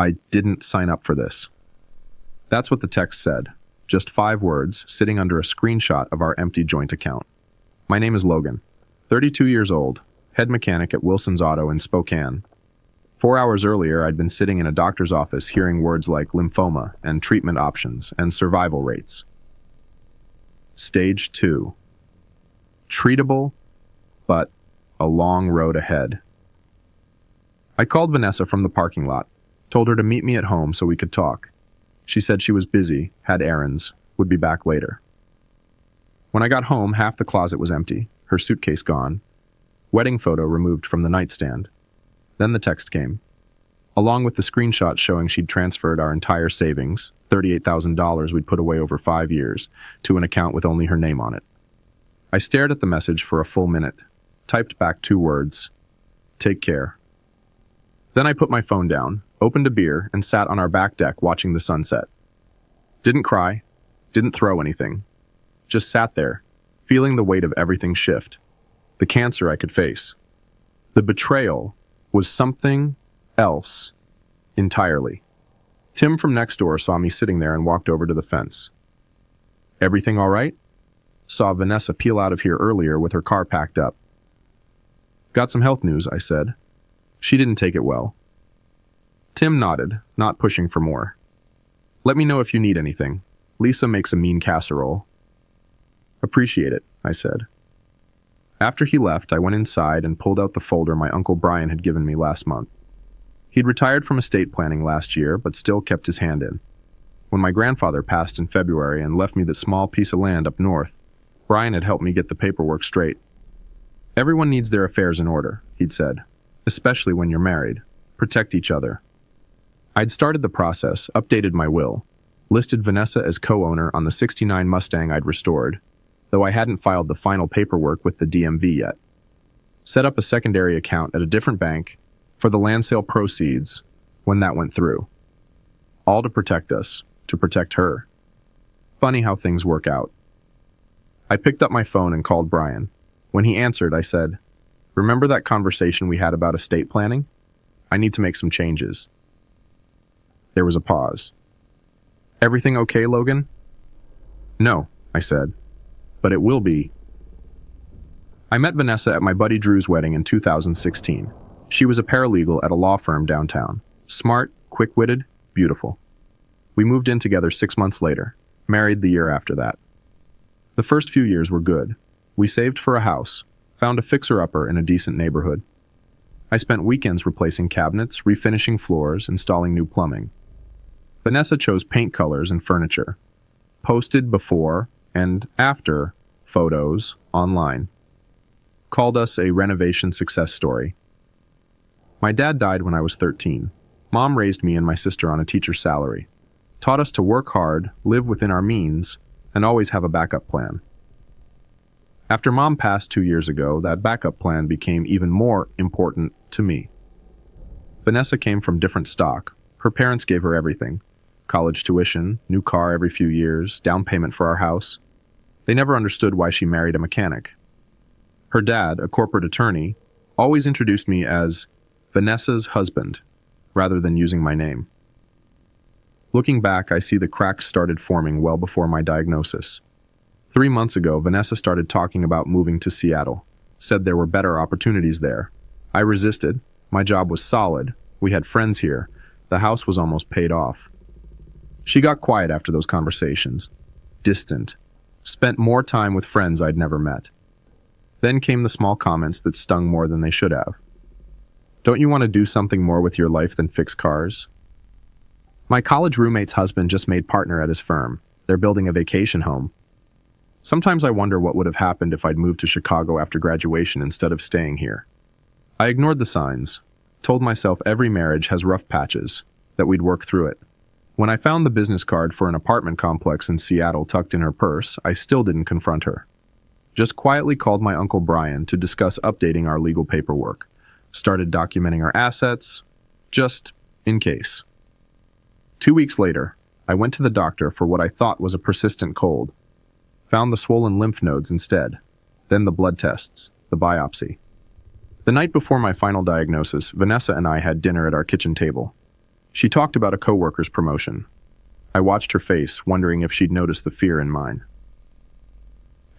I didn't sign up for this. That's what the text said. Just 5 words sitting under a screenshot of our empty joint account. My name is Logan, 32 years old, head mechanic at Wilson's Auto in Spokane. 4 hours earlier, I'd been sitting in a doctor's office hearing words like lymphoma and treatment options and survival rates. Stage 2. Treatable, but a long road ahead. I called Vanessa from the parking lot, told her to meet me at home so we could talk. She said she was busy, had errands, would be back later. When I got home, half the closet was empty, her suitcase gone, wedding photo removed from the nightstand. Then the text came, along with the screenshot showing she'd transferred our entire savings, $38,000 we'd put away over 5 years, to an account with only her name on it. I stared at the message for a full minute, typed back 2 words, "Take care." Then I put my phone down, opened a beer, and sat on our back deck watching the sunset. Didn't cry, didn't throw anything. Just sat there, feeling the weight of everything shift. The cancer I could face. The betrayal was something else entirely. Tim from next door saw me sitting there and walked over to the fence. "Everything all right?" Saw Vanessa peel out of here earlier with her car packed up. "Got some health news," I said. She didn't take it well. Tim nodded, not pushing for more. "Let me know if you need anything. Lisa makes a mean casserole." "Appreciate it," I said. After he left, I went inside and pulled out the folder my Uncle Brian had given me last month. He'd retired from estate planning last year, but still kept his hand in. When my grandfather passed in February and left me the small piece of land up north, Brian had helped me get the paperwork straight. "Everyone needs their affairs in order," he'd said, "especially when you're married. Protect each other." I'd started the process, updated my will, listed Vanessa as co-owner on the '69 Mustang I'd restored, though I hadn't filed the final paperwork with the DMV yet. Set up a secondary account at a different bank for the land sale proceeds when that went through. All to protect us, to protect her. Funny how things work out. I picked up my phone and called Brian. When he answered, I said, "Remember that conversation we had about estate planning? I need to make some changes." There was a pause. "Everything okay, Logan?" "No," I said, "but it will be." I met Vanessa at my buddy Drew's wedding in 2016. She was a paralegal at a law firm downtown. Smart, quick-witted, beautiful. We moved in together 6 months later, married the year after that. The first few years were good. We saved for a house, found a fixer-upper in a decent neighborhood. I spent weekends replacing cabinets, refinishing floors, installing new plumbing. Vanessa chose paint colors and furniture. Posted before and after photos online. Called us a renovation success story. My dad died when I was 13. Mom raised me and my sister on a teacher's salary. Taught us to work hard, live within our means, and always have a backup plan. After Mom passed 2 years ago, that backup plan became even more important to me. Vanessa came from different stock. Her parents gave her everything. College tuition, new car every few years, down payment for our house. They never understood why she married a mechanic. Her dad, a corporate attorney, always introduced me as Vanessa's husband, rather than using my name. Looking back, I see the cracks started forming well before my diagnosis. 3 months ago, Vanessa started talking about moving to Seattle, said there were better opportunities there. I resisted. My job was solid. We had friends here. The house was almost paid off. She got quiet after those conversations. Distant. Spent more time with friends I'd never met. Then came the small comments that stung more than they should have. "Don't you want to do something more with your life than fix cars?" My college roommate's husband just made partner at his firm. They're building a vacation home. Sometimes I wonder what would have happened if I'd moved to Chicago after graduation instead of staying here. I ignored the signs, told myself every marriage has rough patches, that we'd work through it. When I found the business card for an apartment complex in Seattle tucked in her purse, I still didn't confront her. Just quietly called my Uncle Brian to discuss updating our legal paperwork. Started documenting our assets, just in case. 2 weeks later, I went to the doctor for what I thought was a persistent cold. Found the swollen lymph nodes instead. Then the blood tests, the biopsy. The night before my final diagnosis, Vanessa and I had dinner at our kitchen table. She talked about a coworker's promotion. I watched her face, wondering if she'd noticed the fear in mine.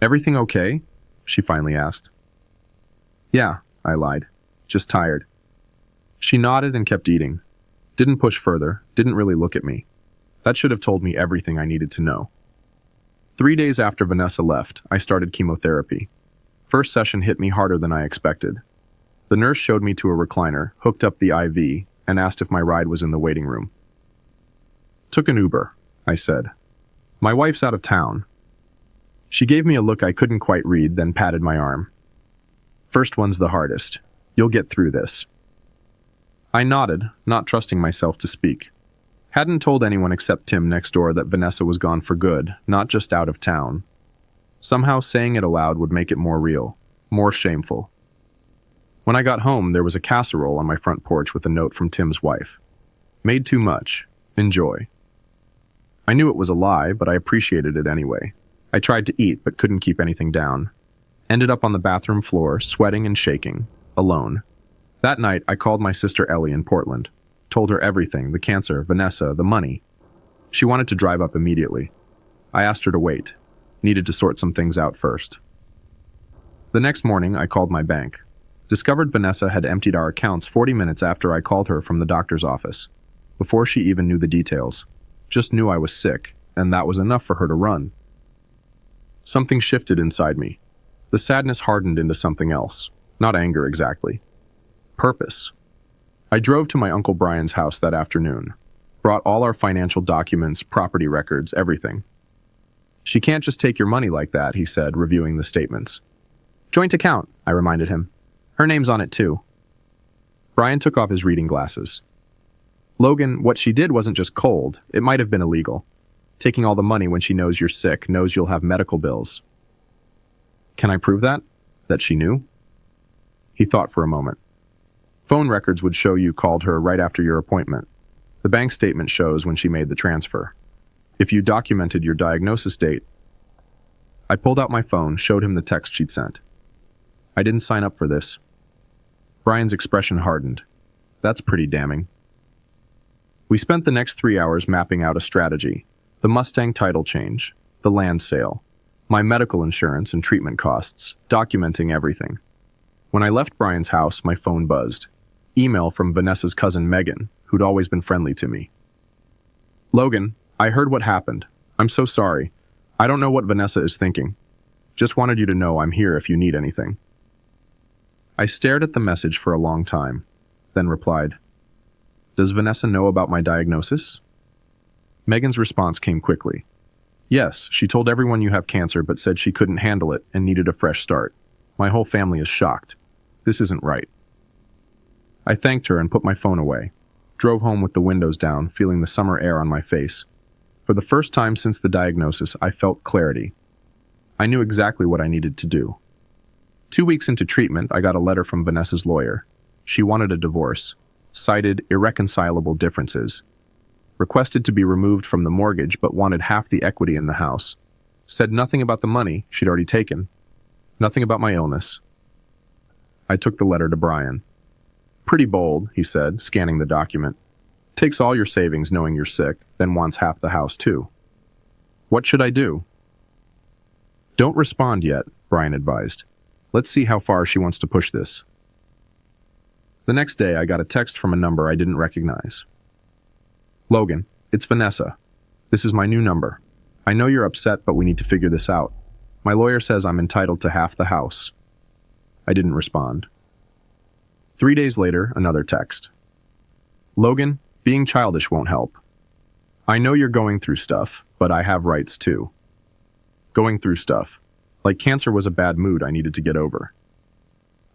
"Everything okay?" she finally asked. "Yeah," I lied. "Just tired." She nodded and kept eating. Didn't push further, didn't really look at me. That should have told me everything I needed to know. 3 days after Vanessa left, I started chemotherapy. First session hit me harder than I expected. The nurse showed me to a recliner, hooked up the IV, and asked if my ride was in the waiting room. "Took an Uber," I said. "My wife's out of town." She gave me a look I couldn't quite read, then patted my arm. "First one's the hardest. You'll get through this." I nodded, not trusting myself to speak. Hadn't told anyone except Tim next door that Vanessa was gone for good, not just out of town. Somehow saying it aloud would make it more real, more shameful. When I got home, there was a casserole on my front porch with a note from Tim's wife. "Made too much. Enjoy." I knew it was a lie, but I appreciated it anyway. I tried to eat, but couldn't keep anything down. Ended up on the bathroom floor, sweating and shaking, alone. That night, I called my sister Ellie in Portland. Told her everything, the cancer, Vanessa, the money. She wanted to drive up immediately. I asked her to wait. Needed to sort some things out first. The next morning, I called my bank. Discovered Vanessa had emptied our accounts 40 minutes after I called her from the doctor's office. Before she even knew the details. Just knew I was sick, and that was enough for her to run. Something shifted inside me. The sadness hardened into something else. Not anger exactly. Purpose. I drove to my Uncle Brian's house that afternoon. Brought all our financial documents, property records, everything. "She can't just take your money like that," he said, reviewing the statements. "Joint account," I reminded him. "Her name's on it too." Brian took off his reading glasses. "Logan, what she did wasn't just cold. It might have been illegal. Taking all the money when she knows you're sick, knows you'll have medical bills." "Can I prove that? That she knew?" He thought for a moment. "Phone records would show you called her right after your appointment. The bank statement shows when she made the transfer. If you documented your diagnosis date..." I pulled out my phone, showed him the text she'd sent. "I didn't sign up for this." Brian's expression hardened. "That's pretty damning." We spent the next 3 hours mapping out a strategy. The Mustang title change, the land sale, my medical insurance and treatment costs, documenting everything. When I left Brian's house, my phone buzzed. Email from Vanessa's cousin Megan, who'd always been friendly to me. "Logan, I heard what happened. I'm so sorry. I don't know what Vanessa is thinking. Just wanted you to know I'm here if you need anything." I stared at the message for a long time, then replied, "Does Vanessa know about my diagnosis?" Megan's response came quickly. "Yes, she told everyone you have cancer but said she couldn't handle it and needed a fresh start. My whole family is shocked. This isn't right." I thanked her and put my phone away. Drove home with the windows down, feeling the summer air on my face. For the first time since the diagnosis, I felt clarity. I knew exactly what I needed to do. 2 weeks into treatment, I got a letter from Vanessa's lawyer. She wanted a divorce, cited irreconcilable differences, requested to be removed from the mortgage but wanted half the equity in the house, said nothing about the money she'd already taken, nothing about my illness. I took the letter to Brian. "Pretty bold," he said, scanning the document. "Takes all your savings knowing you're sick, then wants half the house too. What should I do?" "Don't respond yet," Brian advised. "Let's see how far she wants to push this." The next day, I got a text from a number I didn't recognize. "Logan, it's Vanessa. This is my new number. I know you're upset, but we need to figure this out. My lawyer says I'm entitled to half the house." I didn't respond. 3 days later, another text. "Logan, being childish won't help. I know you're going through stuff, but I have rights too." Going through stuff. Like cancer was a bad mood I needed to get over.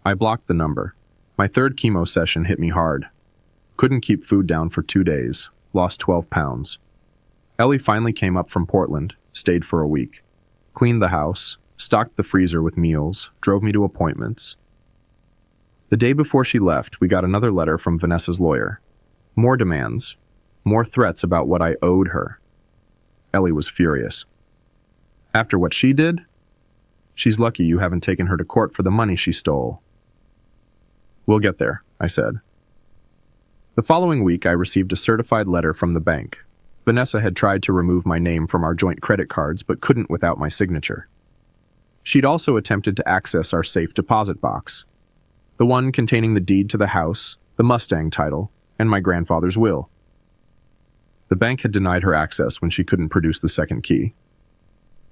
I blocked the number. My third chemo session hit me hard. Couldn't keep food down for 2 days. Lost 12 pounds. Ellie finally came up from Portland, stayed for a week. Cleaned the house, stocked the freezer with meals, drove me to appointments. The day before she left, we got another letter from Vanessa's lawyer. More demands. More threats about what I owed her. Ellie was furious. "After what she did? She's lucky you haven't taken her to court for the money she stole." "We'll get there," I said. The following week, I received a certified letter from the bank. Vanessa had tried to remove my name from our joint credit cards, but couldn't without my signature. She'd also attempted to access our safe deposit box, the one containing the deed to the house, the Mustang title, and my grandfather's will. The bank had denied her access when she couldn't produce the second key.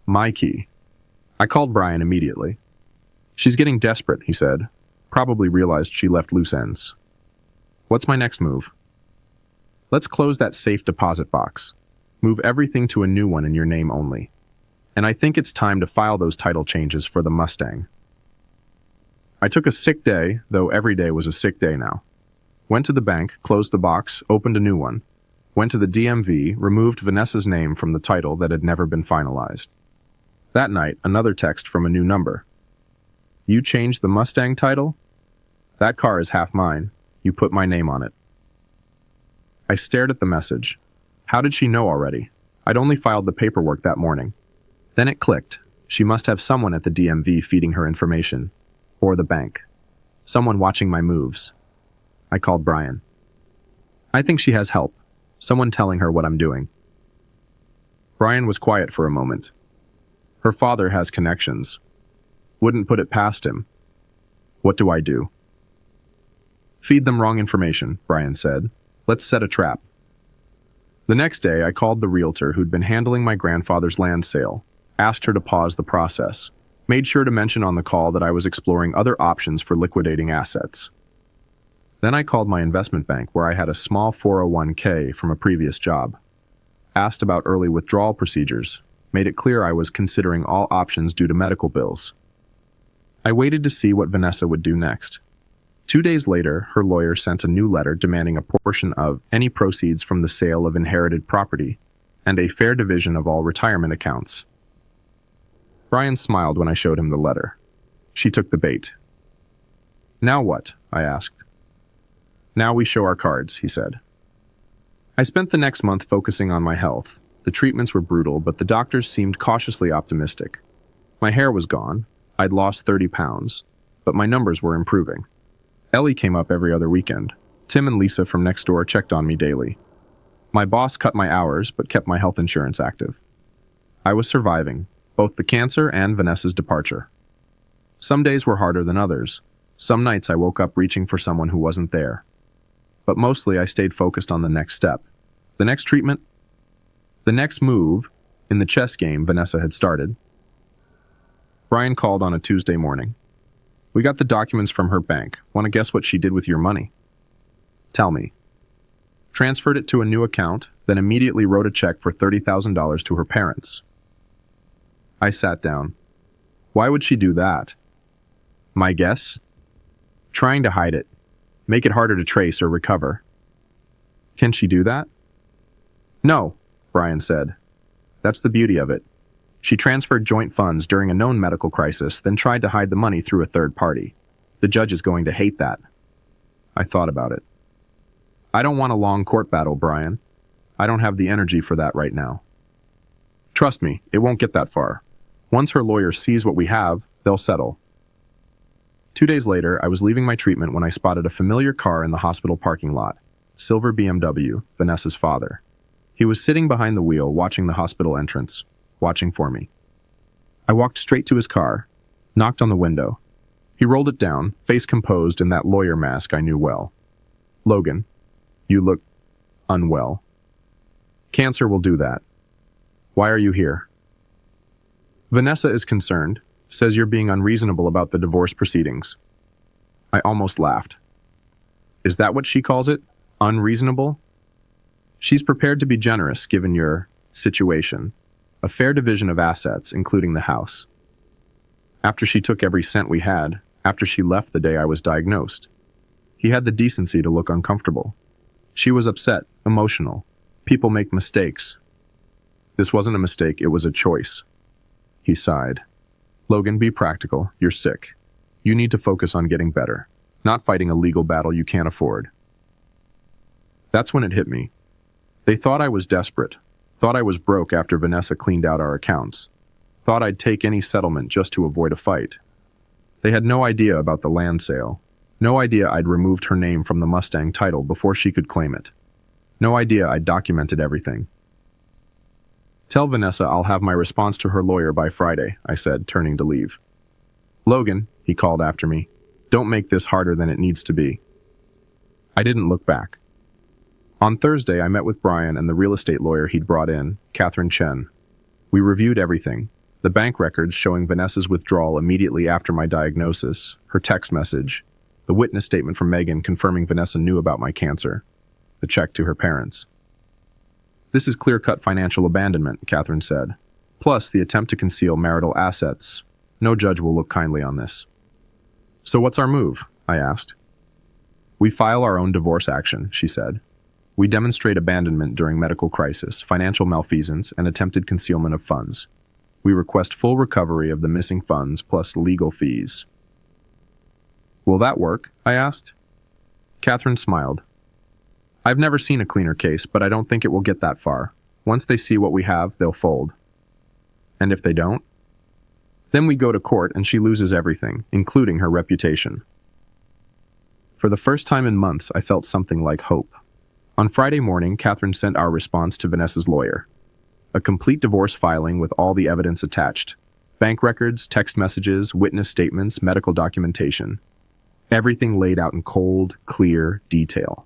My key. I called Brian immediately. She's getting desperate, he said. Probably realized she left loose ends. What's my next move? Let's close that safe deposit box. Move everything to a new one in your name only. And I think it's time to file those title changes for the Mustang. I took a sick day, though every day was a sick day now. Went to the bank, closed the box, opened a new one. Went to the DMV, removed Vanessa's name from the title that had never been finalized. That night, another text from a new number. You changed the Mustang title? That car is half mine. You put my name on it. I stared at the message. How did she know already? I'd only filed the paperwork that morning. Then it clicked. She must have someone at the DMV feeding her information. Or the bank. Someone watching my moves. I called Brian. I think she has help. Someone telling her what I'm doing. Brian was quiet for a moment. Her father has connections. Wouldn't put it past him. What do I do? Feed them wrong information, Brian said. Let's set a trap. The next day, I called the realtor who'd been handling my grandfather's land sale, asked her to pause the process, made sure to mention on the call that I was exploring other options for liquidating assets. Then I called my investment bank where I had a small 401k from a previous job, asked about early withdrawal procedures, made it clear I was considering all options due to medical bills. I waited to see what Vanessa would do next. 2 days later, her lawyer sent a new letter demanding a portion of any proceeds from the sale of inherited property and a fair division of all retirement accounts. Brian smiled when I showed him the letter. She took the bait. Now what? I asked. Now we show our cards, he said. I spent the next month focusing on my health. The treatments were brutal, but the doctors seemed cautiously optimistic. My hair was gone. I'd lost 30 pounds, but my numbers were improving. Ellie came up every other weekend. Tim and Lisa from next door checked on me daily. My boss cut my hours, but kept my health insurance active. I was surviving, both the cancer and Vanessa's departure. Some days were harder than others. Some nights I woke up reaching for someone who wasn't there. But mostly I stayed focused on the next step. The next treatment? The next move in the chess game Vanessa had started. Brian called on a Tuesday morning. We got the documents from her bank. Want to guess what she did with your money? Tell me. Transferred it to a new account, then immediately wrote a check for $30,000 to her parents. I sat down. Why would she do that? My guess? Trying to hide it. Make it harder to trace or recover. Can she do that? No, Brian said. That's the beauty of it. She transferred joint funds during a known medical crisis, then tried to hide the money through a third party. The judge is going to hate that. I thought about it. I don't want a long court battle, Brian. I don't have the energy for that right now. Trust me, it won't get that far. Once her lawyer sees what we have, they'll settle. 2 days later, I was leaving my treatment when I spotted a familiar car in the hospital parking lot. Silver BMW, Vanessa's father. He was sitting behind the wheel, watching the hospital entrance. Watching for me. I walked straight to his car, knocked on the window. He rolled it down, face composed in that lawyer mask I knew well. Logan, you look unwell. Cancer will do that. Why are you here? Vanessa is concerned, says you're being unreasonable about the divorce proceedings. I almost laughed. Is that what she calls it? Unreasonable? She's prepared to be generous given your situation. A fair division of assets, including the house. After she took every cent we had, after she left the day I was diagnosed. He had the decency to look uncomfortable. She was upset, emotional. People make mistakes. This wasn't a mistake, it was a choice. He sighed. Logan, be practical. You're sick. You need to focus on getting better, not fighting a legal battle you can't afford. That's when it hit me. They thought I was desperate. Thought I was broke after Vanessa cleaned out our accounts. Thought I'd take any settlement just to avoid a fight. They had no idea about the land sale. No idea I'd removed her name from the Mustang title before she could claim it. No idea I'd documented everything. "Tell Vanessa I'll have my response to her lawyer by Friday," I said, turning to leave. "Logan," he called after me, "don't make this harder than it needs to be." I didn't look back. On Thursday, I met with Brian and the real estate lawyer he'd brought in, Catherine Chen. We reviewed everything: the bank records showing Vanessa's withdrawal immediately after my diagnosis, her text message, the witness statement from Megan confirming Vanessa knew about my cancer, the check to her parents. "This is clear-cut financial abandonment," Catherine said, "plus the attempt to conceal marital assets. No judge will look kindly on this." "So what's our move?" I asked. "We file our own divorce action," she said. "We demonstrate abandonment during medical crisis, financial malfeasance, and attempted concealment of funds. We request full recovery of the missing funds plus legal fees." "Will that work?" I asked. Catherine smiled. "I've never seen a cleaner case, but I don't think it will get that far. Once they see what we have, they'll fold." "And if they don't?" "Then we go to court and she loses everything, including her reputation." For the first time in months, I felt something like hope. On Friday morning, Catherine sent our response to Vanessa's lawyer. A complete divorce filing with all the evidence attached. Bank records, text messages, witness statements, medical documentation. Everything laid out in cold, clear detail.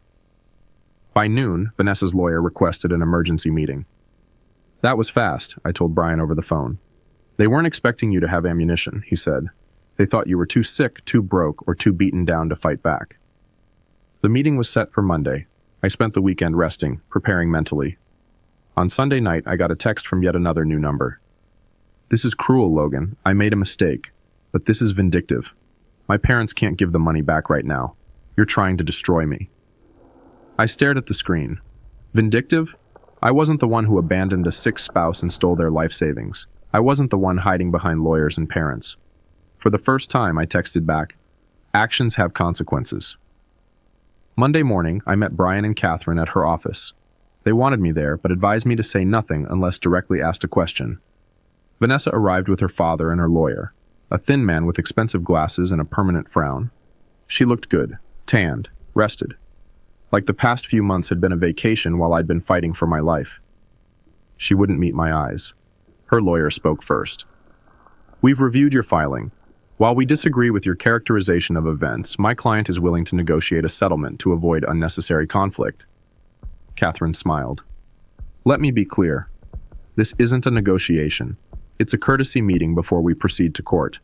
By noon, Vanessa's lawyer requested an emergency meeting. "That was fast," I told Brian over the phone. "They weren't expecting you to have ammunition," he said. "They thought you were too sick, too broke, or too beaten down to fight back." The meeting was set for Monday. I spent the weekend resting, preparing mentally. On Sunday night, I got a text from yet another new number. "This is cruel, Logan. I made a mistake. But this is vindictive. My parents can't give the money back right now. You're trying to destroy me." I stared at the screen. Vindictive? I wasn't the one who abandoned a sick spouse and stole their life savings. I wasn't the one hiding behind lawyers and parents. For the first time, I texted back, "Actions have consequences." Monday morning, I met Brian and Catherine at her office. They wanted me there, but advised me to say nothing unless directly asked a question. Vanessa arrived with her father and her lawyer, a thin man with expensive glasses and a permanent frown. She looked good, tanned, rested. Like the past few months had been a vacation while I'd been fighting for my life. She wouldn't meet my eyes. Her lawyer spoke first. "We've reviewed your filing. While we disagree with your characterization of events, my client is willing to negotiate a settlement to avoid unnecessary conflict." Catherine smiled. "Let me be clear. This isn't a negotiation. It's a courtesy meeting before we proceed to court.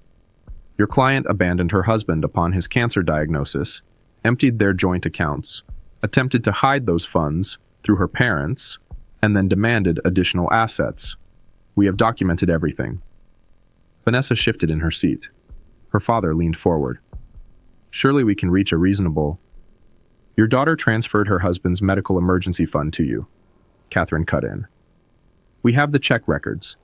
Your client abandoned her husband upon his cancer diagnosis, emptied their joint accounts, attempted to hide those funds through her parents, and then demanded additional assets. We have documented everything." Vanessa shifted in her seat. Her father leaned forward. "Surely we can reach a reasonable—" "Your daughter transferred her husband's medical emergency fund to you," Catherine cut in. "We have the check records.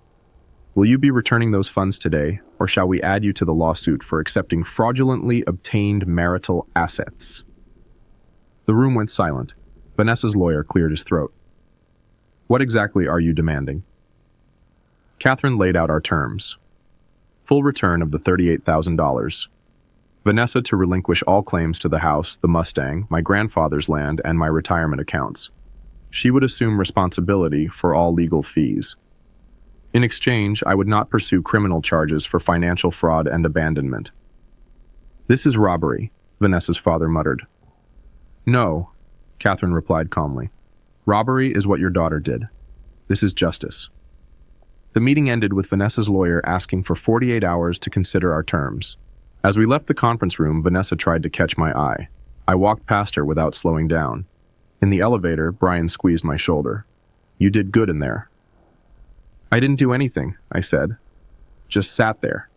Will you be returning those funds today, or shall we add you to the lawsuit for accepting fraudulently obtained marital assets?" The room went silent. Vanessa's lawyer cleared his throat. "What exactly are you demanding?" Catherine laid out our terms. Full return of the $38,000. Vanessa to relinquish all claims to the house, the Mustang, my grandfather's land, and my retirement accounts. She would assume responsibility for all legal fees. In exchange, I would not pursue criminal charges for financial fraud and abandonment. "This is robbery," Vanessa's father muttered. "No," Catherine replied calmly. "Robbery is what your daughter did. This is justice." The meeting ended with Vanessa's lawyer asking for 48 hours to consider our terms. As we left the conference room, Vanessa tried to catch my eye. I walked past her without slowing down. In the elevator, Brian squeezed my shoulder. "You did good in there." "I didn't do anything," I said. "Just sat there."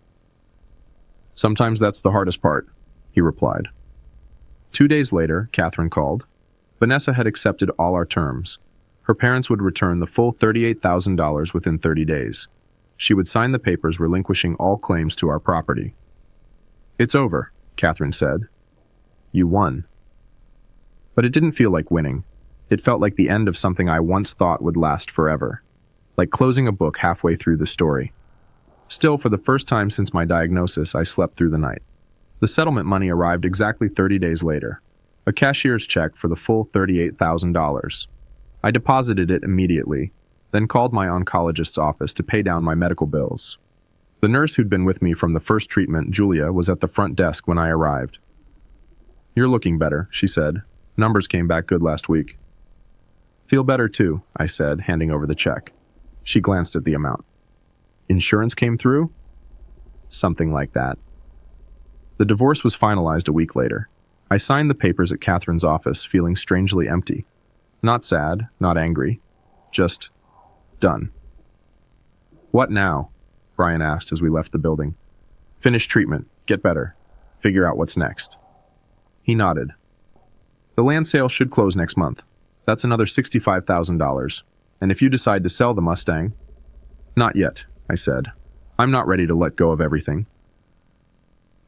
"Sometimes that's the hardest part," he replied. 2 days later, Catherine called. Vanessa had accepted all our terms. Her parents would return the full $38,000 within 30 days. She would sign the papers relinquishing all claims to our property. "It's over," Catherine said. "You won." But it didn't feel like winning. It felt like the end of something I once thought would last forever. Like closing a book halfway through the story. Still, for the first time since my diagnosis, I slept through the night. The settlement money arrived exactly 30 days later. A cashier's check for the full $38,000. I deposited it immediately, then called my oncologist's office to pay down my medical bills. The nurse who'd been with me from the first treatment, Julia, was at the front desk when I arrived. "You're looking better," she said. "Numbers came back good last week." "Feel better too," I said, handing over the check. She glanced at the amount. "Insurance came through?" "Something like that." The divorce was finalized a week later. I signed the papers at Catherine's office, feeling strangely empty. Not sad, not angry. Just done. "What now?" Brian asked as we left the building. "Finish treatment, get better, figure out what's next." He nodded. "The land sale should close next month. That's another $65,000. And if you decide to sell the Mustang—" "Not yet," I said. "I'm not ready to let go of everything."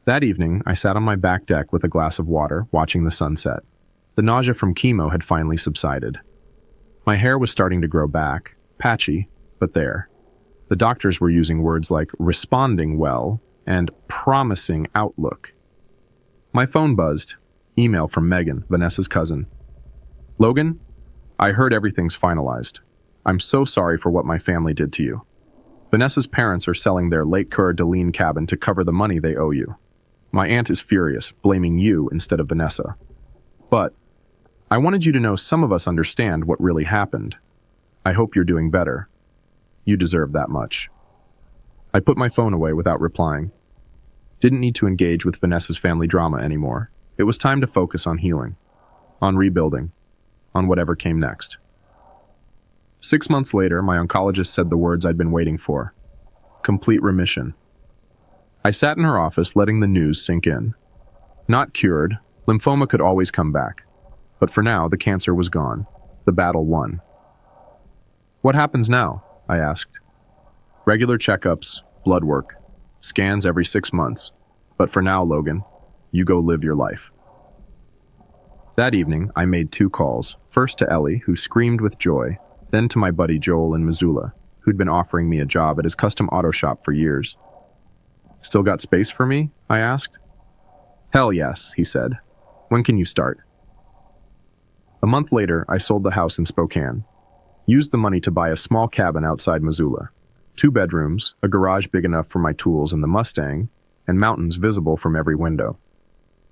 That evening, I sat on my back deck with a glass of water, watching the sunset. The nausea from chemo had finally subsided. My hair was starting to grow back, patchy, but there. The doctors were using words like responding well and promising outlook. My phone buzzed. Email from Megan, Vanessa's cousin. "Logan, I heard everything's finalized. I'm so sorry for what my family did to you. Vanessa's parents are selling their Lake Coeur d'Alene cabin to cover the money they owe you. My aunt is furious, blaming you instead of Vanessa. But I wanted you to know some of us understand what really happened. I hope you're doing better. You deserve that much." I put my phone away without replying. Didn't need to engage with Vanessa's family drama anymore. It was time to focus on healing, on rebuilding, on whatever came next. 6 months later, my oncologist said the words I'd been waiting for. Complete remission. I sat in her office, letting the news sink in. Not cured, lymphoma could always come back. But for now, the cancer was gone. The battle won. "What happens now?" I asked. "Regular checkups, blood work, scans every 6 months. But for now, Logan, you go live your life." That evening, I made 2 calls, first to Ellie, who screamed with joy, then to my buddy Joel in Missoula, who'd been offering me a job at his custom auto shop for years. "Still got space for me?" I asked. "Hell yes," he said. "When can you start?" A month later, I sold the house in Spokane. Used the money to buy a small cabin outside Missoula. 2 bedrooms, a garage big enough for my tools and the Mustang, and mountains visible from every window.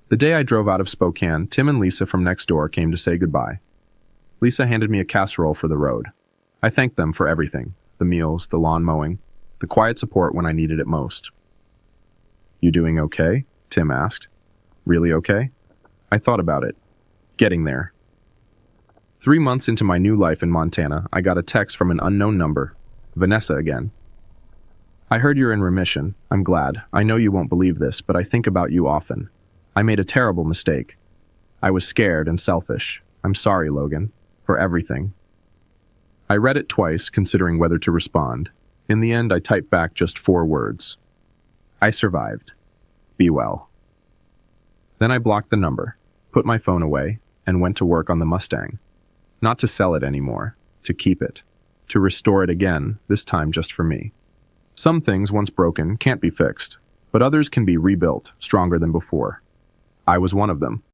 The day I drove out of Spokane, Tim and Lisa from next door came to say goodbye. Lisa handed me a casserole for the road. I thanked them for everything, the meals, the lawn mowing, the quiet support when I needed it most. "You doing okay?" Tim asked. "Really okay?" I thought about it. Getting there. 3 months into my new life in Montana, I got a text from an unknown number. Vanessa again. "I heard you're in remission. I'm glad. I know you won't believe this, but I think about you often. I made a terrible mistake. I was scared and selfish. I'm sorry, Logan, for everything." I read it twice, considering whether to respond. In the end, I typed back just 4 words. "I survived. Be well." Then I blocked the number, put my phone away, and went to work on the Mustang. Not to sell it anymore, to keep it, to restore it again, this time just for me. Some things, once broken, can't be fixed, but others can be rebuilt, stronger than before. I was one of them.